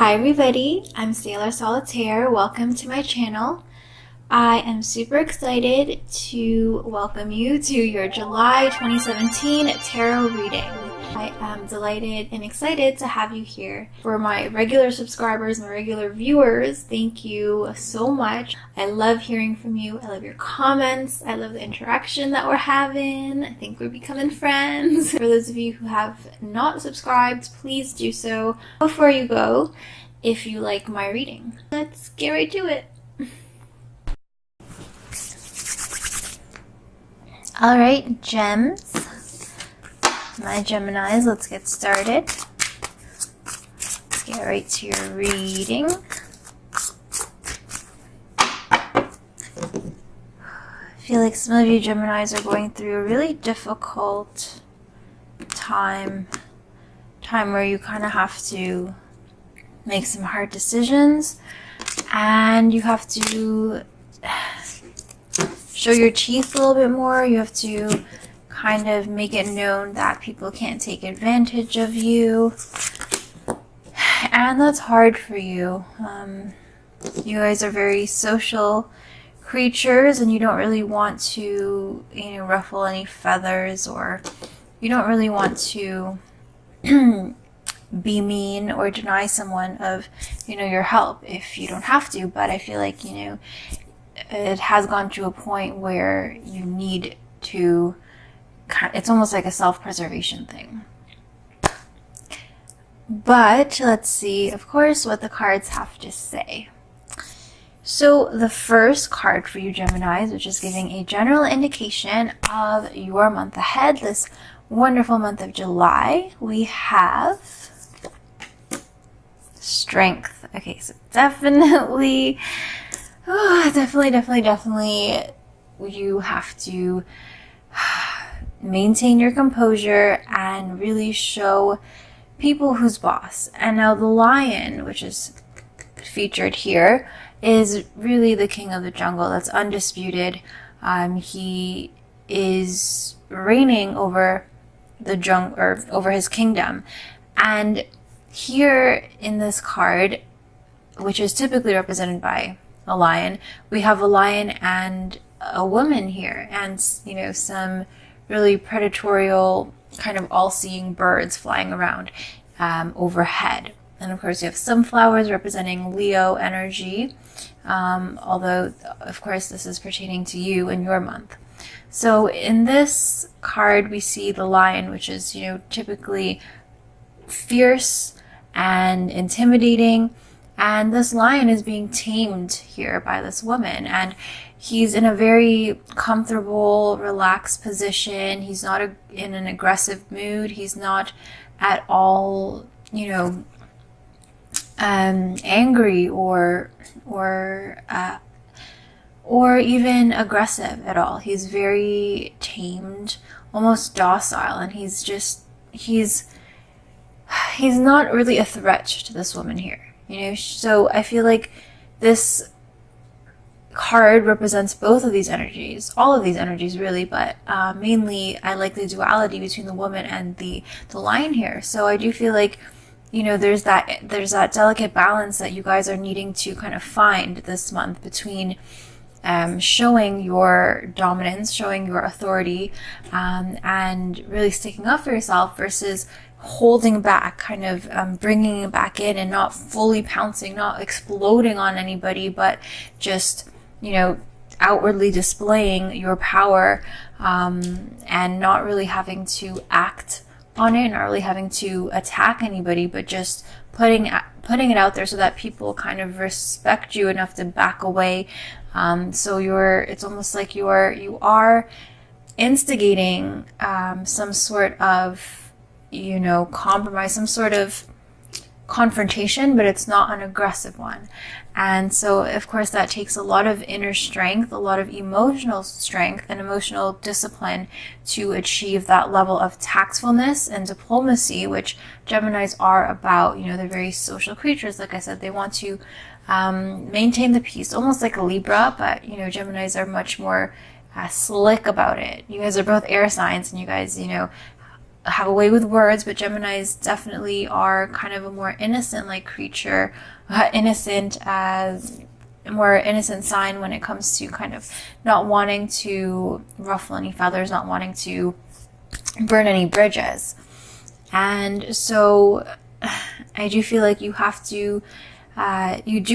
Hi everybody, I'm Sailor Solitaire. Welcome to my channel. I am super excited to welcome you to your July 2017 tarot reading. I am delighted and excited to have you here. For my regular subscribers, my regular viewers, thank you so much. I love hearing from you. I love your comments. I love the interaction that we're having. I think we're becoming friends. For those of you who have not subscribed, please do so before you go if you like my reading. Let's get right to it. Alright, gems. My Geminis, let's get started. Let's get right to your reading. I feel like some of you Geminis are going through a really difficult time where you kind of have to make some hard decisions and you have to show your teeth a little bit more. You have to kind of make it known that people can't take advantage of you, and that's hard for you. You guys are very social creatures and you don't really want to, ruffle any feathers, or you don't really want to be mean or deny someone of, your help if you don't have to. But I feel like, it has gone to a point where you need to, it's almost like a self-preservation thing. But let's see, of course, what the cards have to say. So the first card for you Geminis, which is giving a general indication of your month ahead, this wonderful month of July, we have Strength. Okay, so definitely, you have to maintain your composure and really show people who's boss. And now the lion, which is featured here, is really the king of the jungle. That's undisputed. He is reigning over the jungle, or over his kingdom. And here in this card, which is typically represented by a lion, we have a lion and a woman here, and some really predatorial, kind of all-seeing birds flying around overhead. And of course you have some flowers representing Leo energy, although of course this is pertaining to you in your month. So in this card we see the lion, which is typically fierce and intimidating, and this lion is being tamed here by this woman, and he's in a very comfortable, relaxed position. He's not in an aggressive mood. He's not at all, angry or even aggressive at all. He's very tamed, almost docile, and he's not really a threat to this woman here. So I feel like this card represents both of these energies, all of these energies really, but mainly I like the duality between the woman and the lion here. So I do feel like there's that delicate balance that you guys are needing to kind of find this month between showing your dominance, showing your authority, and really sticking up for yourself, versus holding back, kind of bringing it back in and not fully pouncing, not exploding on anybody, but just outwardly displaying your power, and not really having to act on it, not really having to attack anybody, but just putting it out there so that people kind of respect you enough to back away. So it's almost like you are instigating some sort of compromise, some sort of confrontation, but it's not an aggressive one. And so of course that takes a lot of inner strength, a lot of emotional strength and emotional discipline to achieve that level of tactfulness and diplomacy, which Geminis are about. They're very social creatures. Like I said, they want to maintain the peace, almost like a Libra, but Geminis are much more slick about it. You guys are both air signs, and you guys have a way with words, but Geminis definitely are kind of a more innocent like creature, more innocent sign when it comes to kind of not wanting to ruffle any feathers, not wanting to burn any bridges. And so I do feel like you do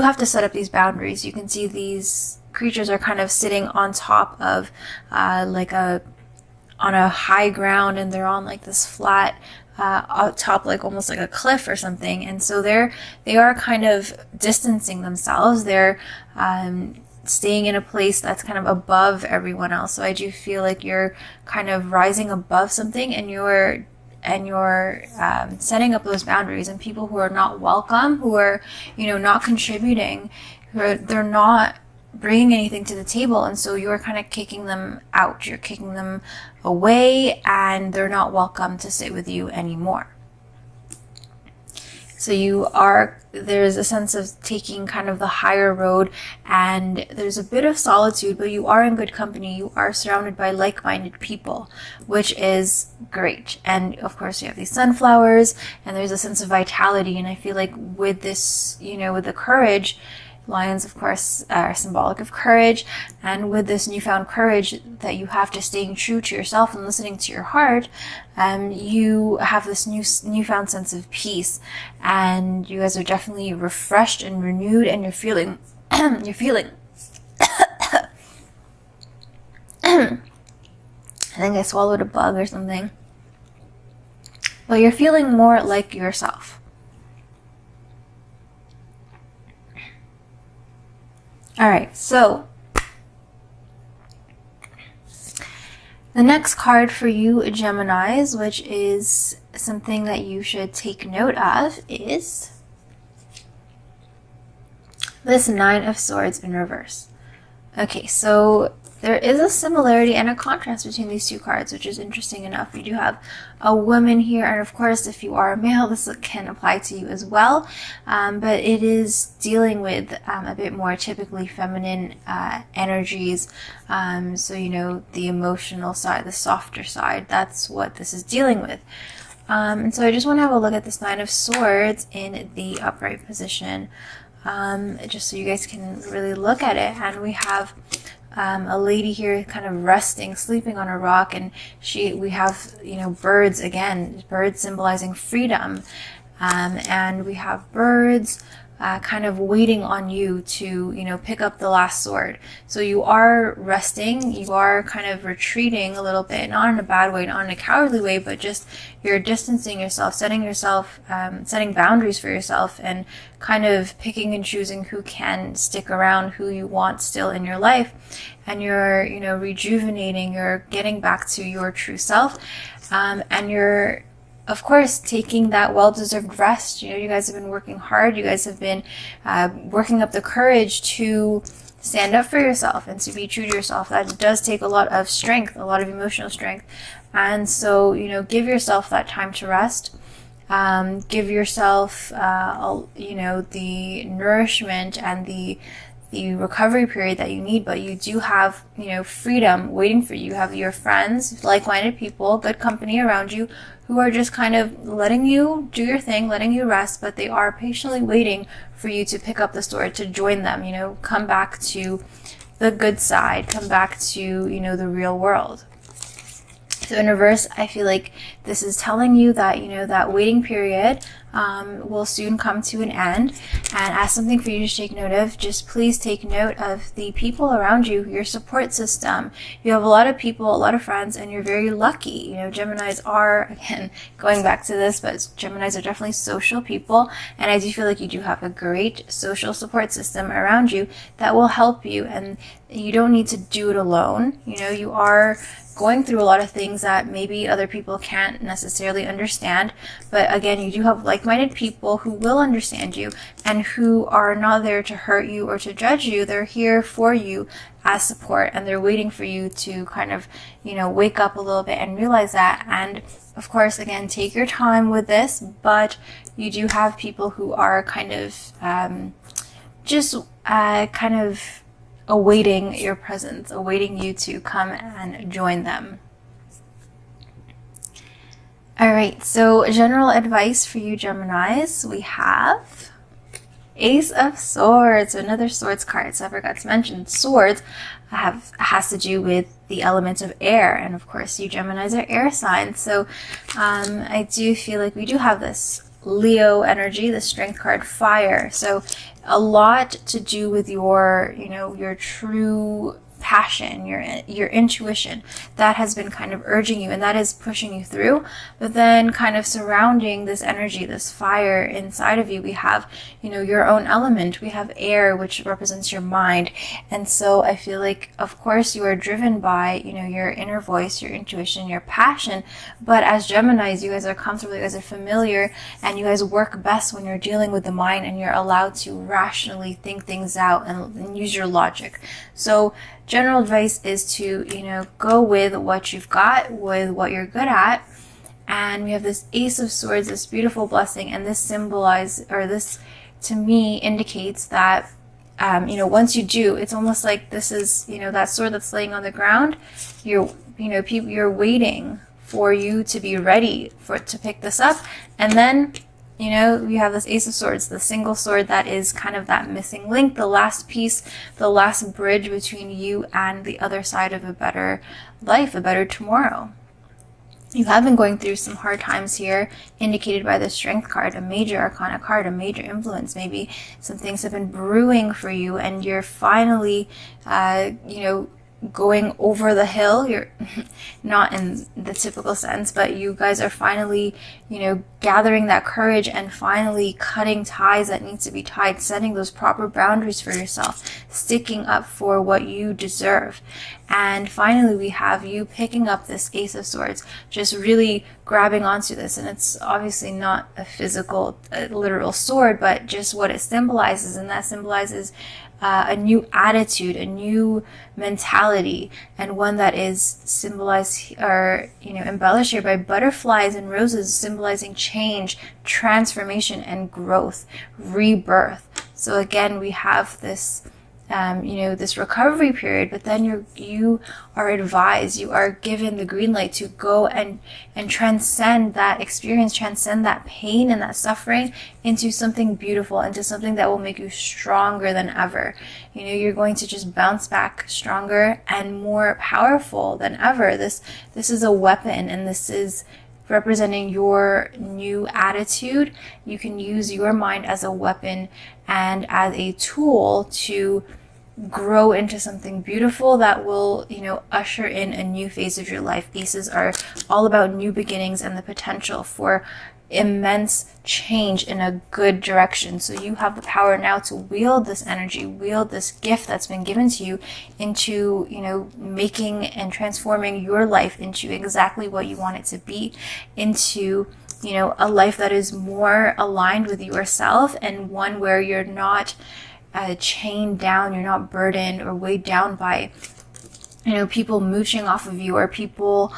have to set up these boundaries. You can see these creatures are kind of sitting on top of on a high ground, and they're on like this flat top, like almost like a cliff or something. And so they are kind of distancing themselves. They're staying in a place that's kind of above everyone else. So I do feel like you're kind of rising above something, and you're setting up those boundaries. And people who are not welcome, who are not contributing, they're not bringing anything to the table, and so you're kind of kicking them out, you're kicking them away, and they're not welcome to sit with you anymore. So there's a sense of taking kind of the higher road, and there's a bit of solitude, but you are in good company. You are surrounded by like-minded people, which is great. And of course you have these sunflowers, and there's a sense of vitality. And I feel like with this, with the courage, lions, of course, are symbolic of courage, and with this newfound courage that you have to staying true to yourself and listening to your heart, you have this newfound sense of peace, and you guys are definitely refreshed and renewed, and you're feeling I think I swallowed a bug or something, but you're feeling more like yourself. All right, so the next card for you Geminis, which is something that you should take note of, is this Nine of Swords in reverse. Okay, so there is a similarity and a contrast between these two cards, which is interesting enough. You do have a woman here, and of course, if you are a male, this can apply to you as well. But it is dealing with a bit more typically feminine energies. So, the emotional side, the softer side, that's what this is dealing with. And so I just want to have a look at this Nine of Swords in the upright position, just so you guys can really look at it. And we have a lady here kind of resting, sleeping on a rock, and we have, birds again, birds symbolizing freedom. And we have birds kind of waiting on you to, pick up the last sword. So you are resting, you are kind of retreating a little bit, not in a bad way, not in a cowardly way, but just you're distancing yourself, setting boundaries for yourself, and kind of picking and choosing who can stick around, who you want still in your life. And you're, rejuvenating, you're getting back to your true self. And you're, of course, taking that well-deserved rest. You guys have been working hard. You guys have been working up the courage to stand up for yourself and to be true to yourself. That does take a lot of strength, a lot of emotional strength. And so, give yourself that time to rest. Give yourself, the nourishment and the recovery period that you need, but you do have, freedom waiting for you. You have your friends, like-minded people, good company around you, who are just kind of letting you do your thing, letting you rest, but they are patiently waiting for you to pick up the sword, to join them, come back to the good side, come back to, the real world. So in reverse, I feel like this is telling you that, that waiting period will soon come to an end. And as something for you to take note of, just please take note of the people around you, your support system. You have a lot of people, a lot of friends, and you're very lucky. Geminis are, again, going back to this, but Geminis are definitely social people. And I do feel like you do have a great social support system around you that will help you. And you don't need to do it alone. You are going through a lot of things that maybe other people can't necessarily understand. But again, you do have like-minded people who will understand you and who are not there to hurt you or to judge you. They're here for you as support, and they're waiting for you to kind of, wake up a little bit and realize that. And of course, again, take your time with this, but you do have people who are kind of awaiting your presence, awaiting you to come and join them. All right, so general advice for you Geminis, we have Ace of Swords, another swords card. So I forgot to mention swords has to do with the element of air, and of course you Geminis are air signs. So I do feel like we do have this Leo energy, the strength card, fire. So a lot to do with your, your true passion, your intuition that has been kind of urging you and that is pushing you through. But then kind of surrounding this energy, this fire inside of you, we have, your own element. We have air, which represents your mind. And so I feel like, of course, you are driven by, your inner voice, your intuition, your passion. But as Geminis, you guys are comfortable, you guys are familiar, and you guys work best when you're dealing with the mind and you're allowed to rationally think things out and use your logic. So general advice is to, go with what you've got, with what you're good at. And we have this Ace of Swords, this beautiful blessing, and this this to me indicates that, once you do, it's almost like this is, that sword that's laying on the ground. You're waiting for you to be ready to pick this up. And then, you have this Ace of Swords, the single sword that is kind of that missing link, the last piece, the last bridge between you and the other side of a better life, a better tomorrow. You have been going through some hard times here, indicated by the Strength card, a major arcana card, a major influence. Maybe some things have been brewing for you and you're finally, going over the hill. You're not in the typical sense, but you guys are finally, gathering that courage and finally cutting ties that need to be tied, setting those proper boundaries for yourself, sticking up for what you deserve. And finally, we have you picking up this Ace of Swords, just really grabbing onto this. And it's obviously not a physical, literal sword, but just what it symbolizes. And that symbolizes a new attitude, a new mentality, and one that is symbolized or embellished here by butterflies and roses, symbolizing change, transformation, and growth, rebirth. So again, we have this this recovery period, but then you are advised, you are given the green light to go and transcend that experience, transcend that pain and that suffering into something beautiful, into something that will make you stronger than ever. You're going to just bounce back stronger and more powerful than ever. This is a weapon, and this is representing your new attitude. You can use your mind as a weapon and as a tool to grow into something beautiful that will, usher in a new phase of your life. Aces are all about new beginnings and the potential for immense change in a good direction. So you have the power now to wield this energy, wield this gift that's been given to you into, making and transforming your life into exactly what you want it to be, into, a life that is more aligned with yourself, and one where you're not chained down, you're not burdened or weighed down by, people mooching off of you, or people,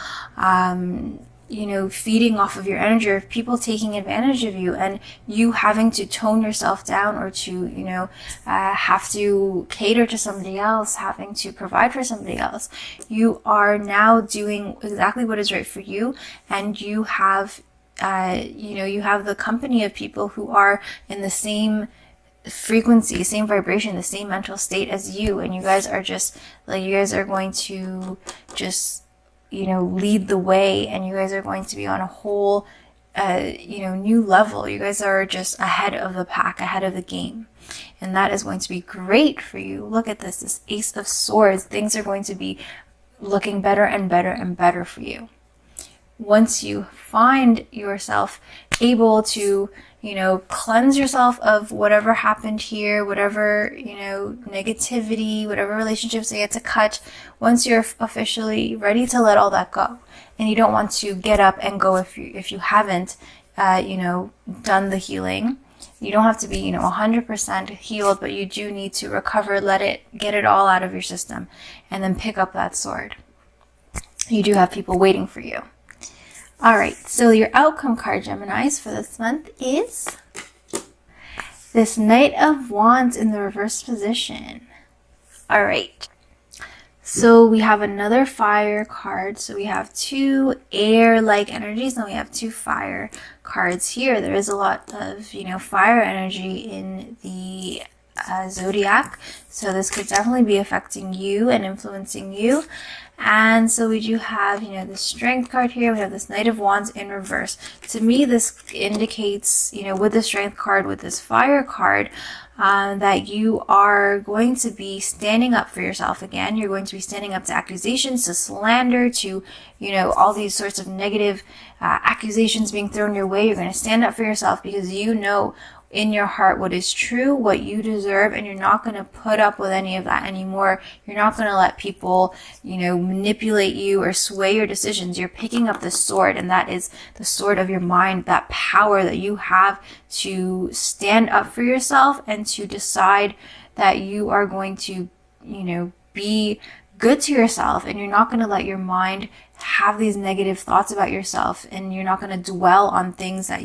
feeding off of your energy, or people taking advantage of you, and you having to tone yourself down, or to, have to cater to somebody else, having to provide for somebody else. You are now doing exactly what is right for you, and you have, you have the company of people who are in the same frequency, same vibration, the same mental state as you, and you guys are just like, you guys are going to just lead the way, and you guys are going to be on a whole new level. You guys are just ahead of the pack, ahead of the game, and that is going to be great for you. Look at this Ace of Swords. Things are going to be looking better and better and better for you once you find yourself able to cleanse yourself of whatever happened here, whatever, negativity, whatever relationships they had to cut. Once you're officially ready to let all that go, and you don't want to get up and go if you haven't, done the healing. You don't have to be, 100% healed, but you do need to recover, get it all out of your system, and then pick up that sword. You do have people waiting for you. All right, so your outcome card, Geminis, for this month is this Knight of Wands in the reverse position. All right, So we have another fire card. So we have 2 air-like energies, and we have 2 fire cards here. There is a lot of, fire energy in the zodiac. So this could definitely be affecting you and influencing you. And so we do have, the Strength card here. We have this Knight of Wands in reverse. To me, this indicates, with the Strength card, with this Fire card, that you are going to be standing up for yourself again. You're going to be standing up to accusations, to slander, to, all these sorts of negative accusations being thrown your way. You're going to stand up for yourself because you know in your heart what is true, what you deserve, and you're not going to put up with any of that anymore. You're not going to let people, manipulate you or sway your decisions. You're picking up the sword, and that is the sword of your mind, that power that you have to stand up for yourself and to decide that you are going to, be good to yourself, and you're not going to let your mind have these negative thoughts about yourself, and you're not going to dwell on things that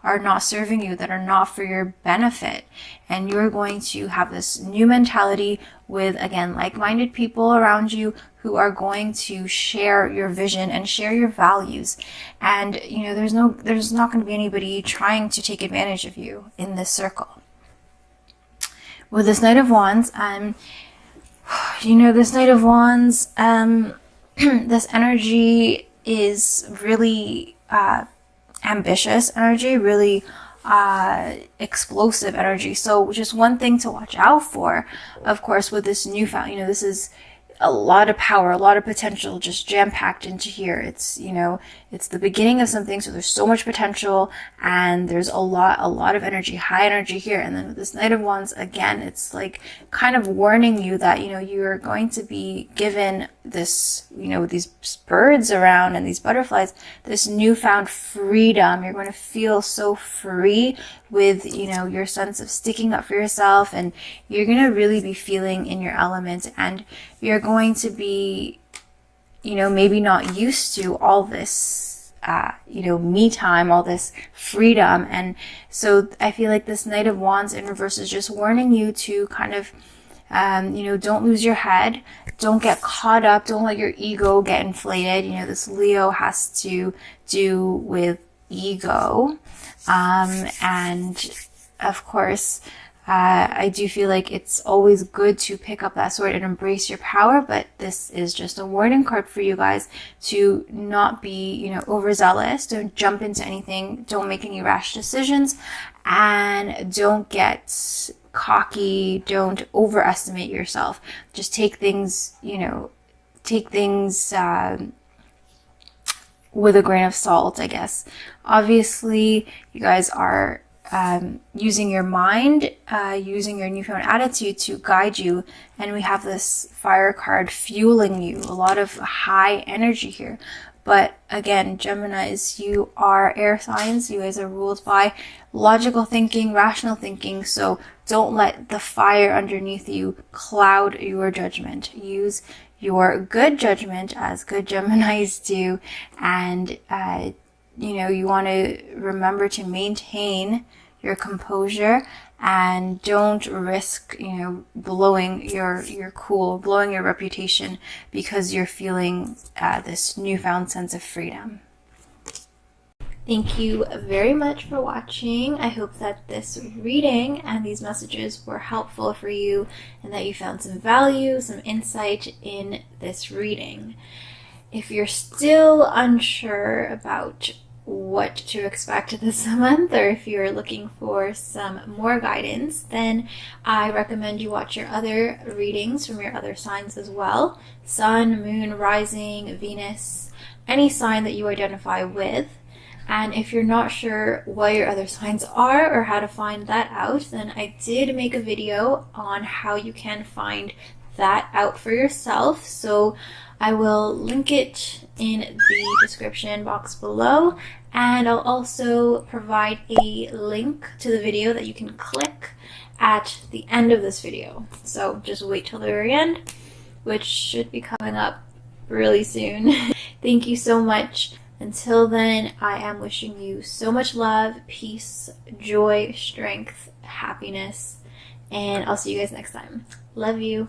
are not serving you, that are not for your benefit. And you're going to have this new mentality with, again, like-minded people around you who are going to share your vision and share your values. And there's not going to be anybody trying to take advantage of you in this circle. With this Knight of Wands, this Knight of Wands, this energy is really ambitious energy, really explosive energy. So just one thing to watch out for, of course, with this newfound, this is a lot of power, a lot of potential just jam-packed into here. It's, it's the beginning of something, so there's so much potential, and there's a lot of energy, high energy here. And then with this Knight of Wands, again, it's like kind of warning you that, you're going to be given this, with these birds around and these butterflies, this newfound freedom. You're going to feel so free with, your sense of sticking up for yourself, and you're going to really be feeling in your element, and you're going to be, maybe not used to all this, me time, all this freedom. And so I feel like this Knight of Wands in reverse is just warning you to kind of, don't lose your head. Don't get caught up. Don't let your ego get inflated. This Leo has to do with ego. And of course, I do feel like it's always good to pick up that sword and embrace your power, but this is just a warning card for you guys to not be, overzealous. Don't jump into anything. Don't make any rash decisions, and don't get cocky. Don't overestimate yourself. Just take things, with a grain of salt, I guess. Obviously, you guys are using your mind, using your newfound attitude to guide you. And we have this fire card fueling you, a lot of high energy here. But again, Geminis, you are air signs. You guys are ruled by logical thinking, rational thinking. So don't let the fire underneath you cloud your judgment. Use your good judgment, as good Geminis do. And, you want to remember to maintain your composure, and don't risk, blowing your cool, blowing your reputation because you're feeling this newfound sense of freedom. Thank you very much for watching. I hope that this reading and these messages were helpful for you, and that you found some value, some insight in this reading. If you're still unsure about what to expect this month, or if you're looking for some more guidance, then I recommend you watch your other readings from your other signs as well. Sun, Moon, Rising, Venus, any sign that you identify with. And if you're not sure what your other signs are or how to find that out, then I did make a video on how you can find that out for yourself. So I will link it in the description box below, and I'll also provide a link to the video that you can click at the end of this video. So just wait till the very end, which should be coming up really soon. Thank you so much. Until then, I am wishing you so much love, peace, joy, strength, happiness, and I'll see you guys next time. Love you.